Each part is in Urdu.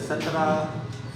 17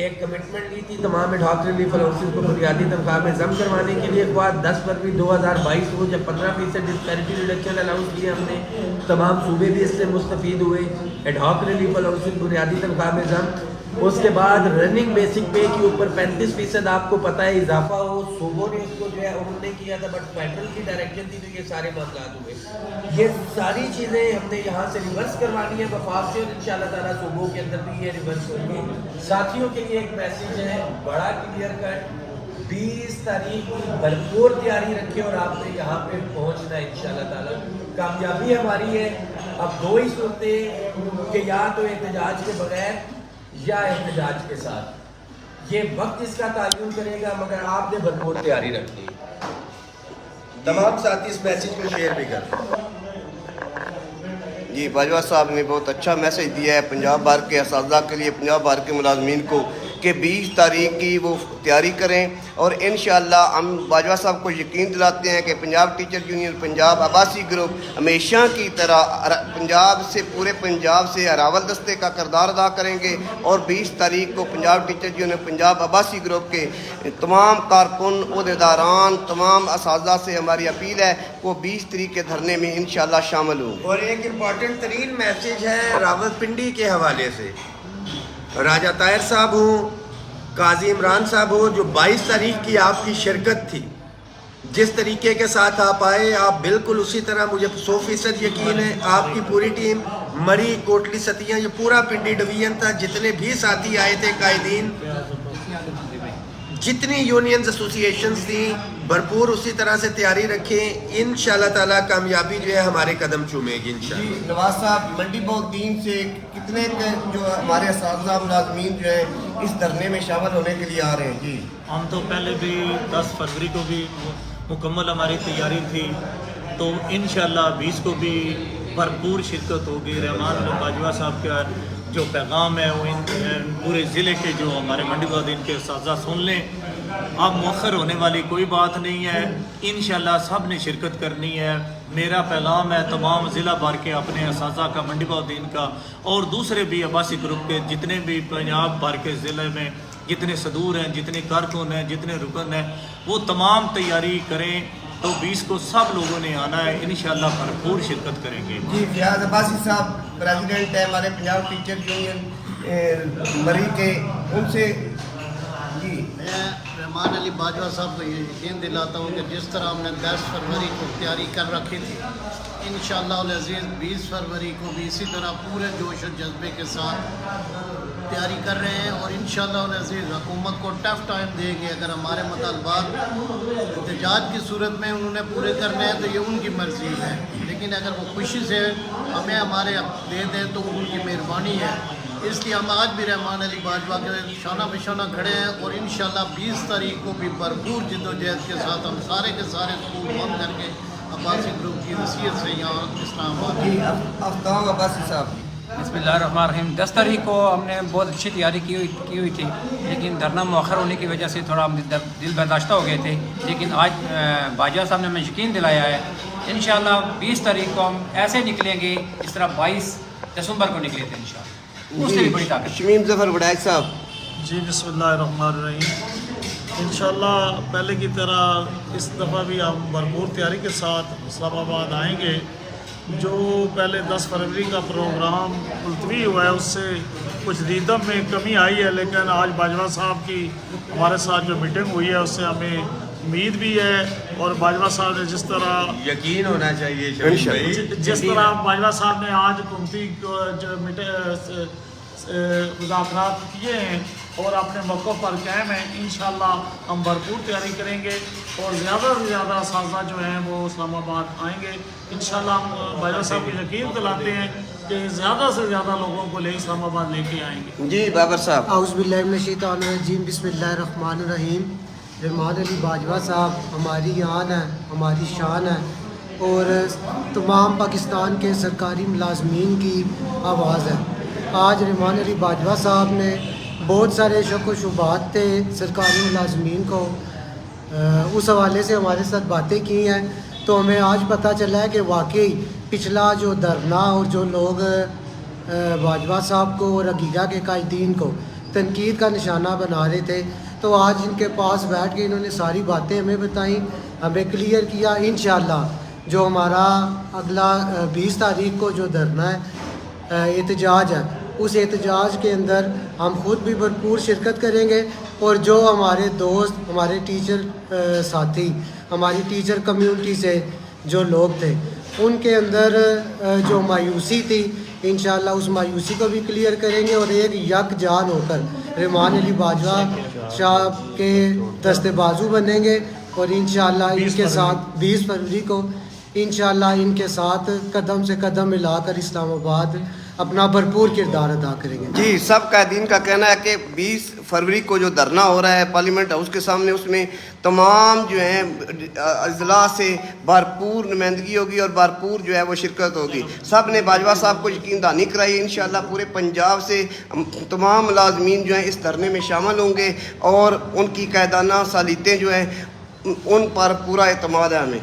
ایک کمٹمنٹ لی تھی تمام ایڈہاک ریلیف الاؤنسز کو بنیادی تنخواہ میں ضم کروانے کے لیے. 10 فروری 2022 کو جب 15% ڈسپیرٹی ریڈکشن الاؤنس دیا ہم نے, تمام صوبے بھی اس سے مستفید ہوئے. ایڈہاک ریلیف الاؤنسز بنیادی تنخواہ میں ضم. اس کے بعد رننگ بیسک پے کے اوپر 35% آپ کو پتہ ہے اضافہ ہو, صوبوں نے اس کو جو ہے انہوں نے کیا تھا, بٹ فیڈرل کی ڈائریکشن تھی تو یہ سارے معاملات ہوئے. یہ ساری چیزیں ہم نے یہاں سے ریورس کروانی ہے وفاق سے, اور انشاءاللہ تعالیٰ صوبوں کے اندر بھی یہ ریورس ہوگی. ساتھیوں کے لیے ایک میسیج ہے بڑا کلیئر کٹ, 20 تاریخ کی بھرپور تیاری رکھیں اور آپ نے یہاں پہ پہنچنا ہے انشاءاللہ تعالیٰ. کامیابی ہماری ہے. اب دو ہی صورتیں کہ یا تو احتجاج کے بغیر یا احتجاج کے ساتھ, یہ وقت اس کا تعین کرے گا, مگر آپ نے بھرپور تیاری رکھنی. تمام ساتھی اس میسیج کو شیئر بھی کر دیں. جی باجوہ صاحب نے بہت اچھا میسیج دیا ہے پنجاب بھر کے اساتذہ کے لیے, پنجاب بھر کے ملازمین کو, کہ 20 تاریخ کی وہ تیاری کریں. اور انشاءاللہ ہم باجوہ صاحب کو یقین دلاتے ہیں کہ Punjab teacher union, Punjab Abbasi group ہمیشہ کی طرح پنجاب سے, پورے پنجاب سے اراول دستے کا کردار ادا کریں گے. اور 20 تاریخ کو Punjab teacher union, Punjab Abbasi group کے تمام کارکن, عہدیداران, تمام اساتذہ سے ہماری اپیل ہے وہ 20 تاریخ کے دھرنے میں انشاءاللہ شامل ہوں. اور ایک امپورٹنٹ ترین میسیج ہے راولپنڈی کے حوالے سے. راجہ طاہر صاحب ہوں, قاضی عمران صاحب ہو, جو 22 تاریخ کی آپ کی شرکت تھی, جس طریقے کے ساتھ آپ آئے, آپ بالکل اسی طرح, مجھے 100% یقین ہے آپ کی پوری ٹیم, مری, کوٹلی, ستیاں, یہ پورا پنڈی ڈویژن تھا, جتنے بھی ساتھی آئے تھے قائدین, جتنی یونینز ایسوسی ایشنز تھیں, بھرپور اسی طرح سے تیاری رکھیں. انشاءاللہ تعالیٰ کامیابی جو ہے ہمارے قدم چومے گی انشاءاللہ. جی نواز صاحب, منڈی بہت دین سے کتنے جو ہمارے اساتذہ ملازمین جو ہیں اس دھرنے میں شامل ہونے کے لیے آ رہے ہیں؟ جی ہم تو پہلے بھی 10 فروری کو بھی مکمل ہماری تیاری تھی, تو انشاءاللہ 20 کو بھی بھرپور شرکت ہوگی. رحمان باجوہ صاحب کا جو پیغام ہے وہ پورے ضلع کے جو ہمارے منڈی بہادین کے اساتذہ سن لیں. اب مؤخر ہونے والی کوئی بات نہیں ہے, انشاءاللہ سب نے شرکت کرنی ہے. میرا پیغام ہے تمام ضلع بھر کے اپنے اساتذہ کا, منڈی بہادین کا, اور دوسرے بھی عباسی گروپ کے جتنے بھی پنجاب بھر کے ضلع میں جتنے صدور ہیں, جتنے کارکن ہیں, جتنے رکن ہیں, وہ تمام تیاری کریں. تو 20 کو سب لوگوں نے آنا ہے, انشاءاللہ بھرپور شرکت کریں گے. جی فیاض عباسی صاحب پریزیڈنٹ ہیں ہمارے پنجاب ٹیچر یونین مری کے, ان سے جی میں رحمان علی باجوہ صاحب کو یہ یقین دلاتا ہوں کہ جس طرح ہم نے 10 فروری کو تیاری کر رکھی تھی, انشاءاللہ العزیز 20 فروری کو بھی اسی طرح پورے جوش و جذبے کے ساتھ تیاری کر رہے ہیں. اور انشاءاللہ العزیز حکومت کو ٹف ٹائم دے گی. اگر ہمارے مطالبات احتجاج کی صورت میں انہوں نے پورے کرنے ہیں تو یہ ان کی مرضی ہے, لیکن اگر وہ خوشی سے ہمیں ہمارے دے دیں تو ان کی مہربانی ہے. اس لیے ہم آج بھی رحمان علی باجوہ کے شانہ بشانہ کھڑے ہیں, اور انشاءاللہ 20 تاریخ کو بھی بھرپور جد و جہد کے ساتھ ہم سارے کے سارے اسکول بند کر کے عباسی گروپ کی نصیحت سے یہاں اسلام آباد. جی افتاب عباسی صاحب. بسم اللہ الرحمن الرحیم. 10 تاریخ کو ہم نے بہت اچھی تیاری کی ہوئی تھی, لیکن دھرنا مؤخر ہونے کی وجہ سے تھوڑا ہم دل برداشتہ ہو گئے تھے. لیکن آج باجوہ صاحب نے ہمیں یقین دلایا ہے, انشاءاللہ 20 تاریخ کو ہم ایسے نکلیں گے جس طرح 22 دسمبر کو نکلے تھے انشاءاللہ. اس سے بھی بڑی طاقت. شمیم ظفر وڈائک صاحب. جی بسم اللہ الرحمن الرحیم. انشاءاللہ پہلے کی طرح اس دفعہ بھی ہم بھرپور تیاری کے ساتھ اسلام آباد آئیں گے. جو پہلے 10 فروری کا پروگرام ملتوی ہوا ہے اس سے کچھ ریدم میں کمی آئی ہے, لیکن آج باجوہ صاحب کی ہمارے ساتھ جو میٹنگ ہوئی ہے اس سے ہمیں امید بھی ہے. اور باجوہ صاحب نے جس طرح یقین ہونا چاہیے جس طرح باجوہ صاحب نے آج حکومتی مذاکرات کیے ہیں اور اپنے موقع پر قائم ہیں, انشاءاللہ ہم بھرپور تیاری کریں گے اور زیادہ سے زیادہ اساتذہ جو ہیں وہ اسلام آباد آئیں گے. انشاءاللہ ہم باجوہ صاحب کو یقین دلاتے ہیں کہ زیادہ سے زیادہ لوگوں کو اسلام آباد لے کے آئیں گے. جی بابر صاحب. اعوذ باللہ من الشیطان الرجیم, بسم اللہ الرحمن الرحیم. رحمان علی باجوہ صاحب ہماری آن ہے, ہماری شان ہے, اور تمام پاکستان کے سرکاری ملازمین کی آواز ہے. آج رحمان علی باجوہ صاحب نے بہت سارے شک و شبہات تھے سرکاری ملازمین کو, اس حوالے سے ہمارے ساتھ باتیں کی ہیں, تو ہمیں آج پتہ چلا ہے کہ واقعی پچھلا جو دھرنا اور جو لوگ باجوہ صاحب کو اور عقیقہ کے قائدین کو تنقید کا نشانہ بنا رہے تھے، تو آج ان کے پاس بیٹھ کے انہوں نے ساری باتیں ہمیں بتائیں، ہمیں کلیئر کیا۔ انشاءاللہ جو ہمارا اگلا 20 تاریخ کو جو دھرنا ہے، احتجاج ہے، اس احتجاج کے اندر ہم خود بھی بھرپور شرکت کریں گے، اور جو ہمارے دوست، ہمارے ٹیچر ساتھی، ہماری ٹیچر کمیونٹی سے جو لوگ تھے، ان کے اندر جو مایوسی تھی، انشاءاللہ اس مایوسی کو بھی کلیئر کریں گے، اور ایک یک جان ہو کر رحمان علی باجوہ صاحب کے دستے بازو بنیں گے، اور انشاءاللہ ان کے ساتھ 20 فروری کو انشاءاللہ ان کے ساتھ قدم سے قدم ملا کر اسلام آباد اپنا بھرپور کردار ادا کریں گے۔ جی، سب قائدین کا کہنا ہے کہ 20 فروری کو جو دھرنا ہو رہا ہے پارلیمنٹ ہاؤس کے سامنے، اس میں تمام جو ہیں اضلاع سے بھرپور نمائندگی ہوگی اور بھرپور جو ہے وہ شرکت ہوگی۔ سب نے باجوہ صاحب کو یقین دہانی کرائی ہے، انشاءاللہ پورے پنجاب سے تمام ملازمین جو ہیں اس دھرنے میں شامل ہوں گے، اور ان کی قائدانہ سالیتیں جو ہیں ان پر پورا اعتماد ہے ہمیں۔